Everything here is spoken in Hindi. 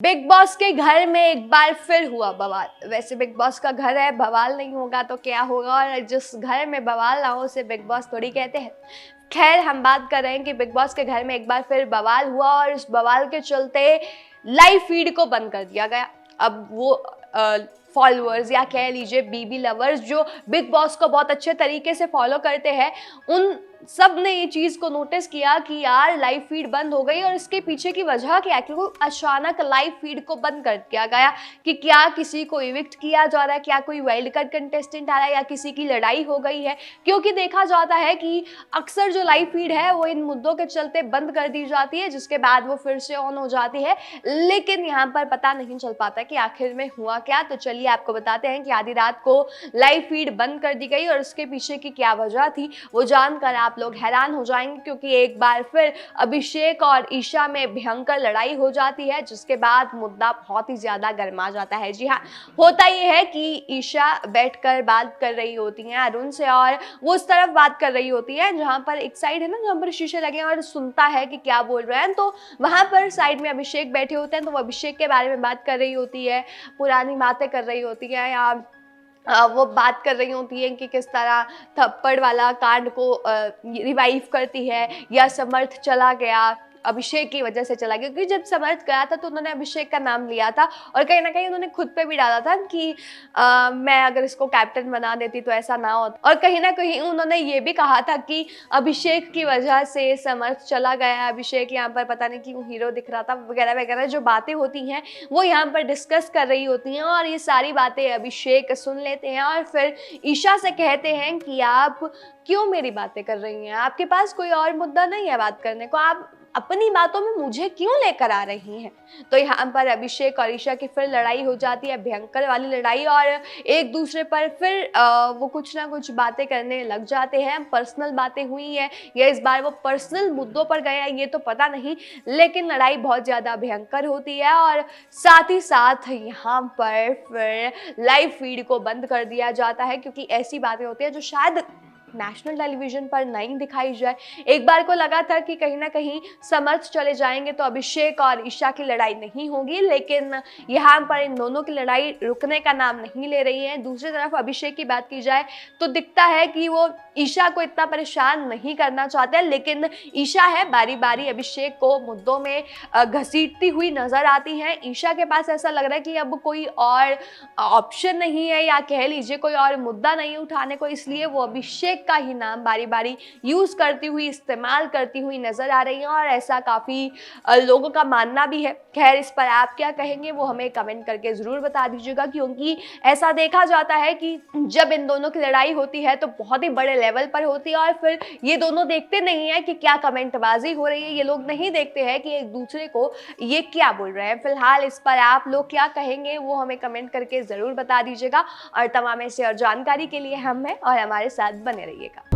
बिग बॉस के घर में एक बार फिर हुआ बवाल। वैसे बिग बॉस का घर है, बवाल नहीं होगा तो क्या होगा, और जिस घर में बवाल ना हो उसे बिग बॉस थोड़ी कहते हैं। खैर, हम बात कर रहे हैं कि बिग बॉस के घर में एक बार फिर बवाल हुआ और इस बवाल के चलते लाइव फीड को बंद कर दिया गया। अब वो फॉलोअर्स या कह लीजिए बीबी लवर्स जो बिग बॉस को बहुत अच्छे तरीके से फॉलो करते हैं, उन सब ने ये चीज़ को नोटिस किया कि यार लाइव फीड बंद हो गई। और इसके पीछे की वजह क्या है, क्योंकि अचानक लाइव फीड को बंद कर दिया गया कि क्या किसी को इविक्ट किया जा रहा है, क्या कोई वाइल्ड कार्ड कंटेस्टेंट आ रहा है, या किसी की लड़ाई हो गई है। क्योंकि देखा जाता है कि अक्सर जो लाइव फीड है वो इन मुद्दों के चलते बंद कर दी जाती है, जिसके बाद वो फिर से ऑन हो जाती है। लेकिन यहाँ पर पता नहीं चल पाता कि आखिर में हुआ क्या। तो चलिए आपको बताते हैं कि आधी रात को लाइव फीड बंद कर दी गई और उसके पीछे की क्या वजह थी, वो जानकर आप लोग हैरान हो जाएंगे। क्योंकि एक बार फिर अभिषेक और ईशा में भयंकर लड़ाई हो जाती है, जिसके बाद मुद्दा बहुत ही ज्यादा गर्मा जाता है। जी हाँ, होता यह है कि ईशा बैठकर बात कर रही होती हैं अरुण से, और वो उस तरफ बात कर रही होती है जहां पर एक साइड है ना, जहां पर शीशे लगे हैं, और सुनता है कि क्या बोल रहे हैं। तो वहां पर साइड में अभिषेक बैठे होते हैं, तो वो अभिषेक के बारे में बात कर रही होती है, पुरानी बातें कर रही होती है, या वो बात कर रही होती है कि किस तरह थप्पड़ वाला कांड को रिवाइव करती है, या समर्थ चला गया अभिषेक की वजह से चला गया। क्योंकि जब समर्थ गया था तो उन्होंने अभिषेक का नाम लिया था, और कहीं ना कहीं उन्होंने खुद पे भी डाला था कि मैं अगर इसको कैप्टन बना देती तो ऐसा ना होता। और कहीं ना कहीं उन्होंने ये भी कहा था कि अभिषेक की वजह से समर्थ चला गया, अभिषेक यहाँ पर पता नहीं क्यों हीरो दिख रहा था, वगैरह वगैरह जो बातें होती हैं वो यहाँ पर डिस्कस कर रही होती हैं। और ये सारी बातें अभिषेक सुन लेते हैं और फिर ईशा से कहते हैं कि आप क्यों मेरी बातें कर रही हैं, आपके पास कोई और मुद्दा नहीं है बात करने को, आप अपनी बातों में मुझे क्यों लेकर आ रही हैं। तो यहाँ पर अभिषेक और ईशा की फिर लड़ाई हो जाती है, भयंकर वाली लड़ाई, और एक दूसरे पर फिर वो कुछ ना कुछ बातें करने लग जाते हैं। पर्सनल बातें हुई हैं या इस बार वो पर्सनल मुद्दों पर गए हैं ये तो पता नहीं, लेकिन लड़ाई बहुत ज़्यादा भयंकर होती है। और साथ ही साथ यहाँ पर फिर लाइव फीड को बंद कर दिया जाता है, क्योंकि ऐसी बातें होती हैं जो शायद नेशनल टेलीविजन पर नहीं दिखाई जाए। एक बार को लगा था कि कहीं ना कहीं समर्थ चले जाएंगे तो अभिषेक और ईशा की लड़ाई नहीं होगी, लेकिन यहाँ पर इन दोनों की लड़ाई रुकने का नाम नहीं ले रही है। दूसरी तरफ अभिषेक की बात की जाए तो दिखता है कि वो ईशा को इतना परेशान नहीं करना चाहते, लेकिन ईशा है बारी बारी अभिषेक को मुद्दों में घसीटती हुई नजर आती हैं। ईशा के पास ऐसा लग रहा है कि अब कोई और ऑप्शन नहीं है, या कह लीजिए कोई और मुद्दा नहीं उठाने को, इसलिए वो अभिषेक का ही नाम बारी बारी यूज करती हुई, इस्तेमाल करती हुई नजर आ रही हैं। और ऐसा काफी लोगों का मानना भी है। खैर, इस पर आप क्या कहेंगे वो हमें कमेंट करके जरूर बता दीजिएगा, क्योंकि ऐसा देखा जाता है कि जब इन दोनों की लड़ाई होती है तो बहुत ही बड़े लेवल पर होती है, और फिर ये दोनों देखते नहीं है कि क्या कमेंटबाजी हो रही है, ये लोग नहीं देखते हैं कि एक दूसरे को ये क्या बोल रहे हैं। फिलहाल इस पर आप लोग क्या कहेंगे वो हमें कमेंट करके जरूर बता दीजिएगा, और तमाम ऐसे और जानकारी के लिए हम हैं और हमारे साथ बने रहिएगा।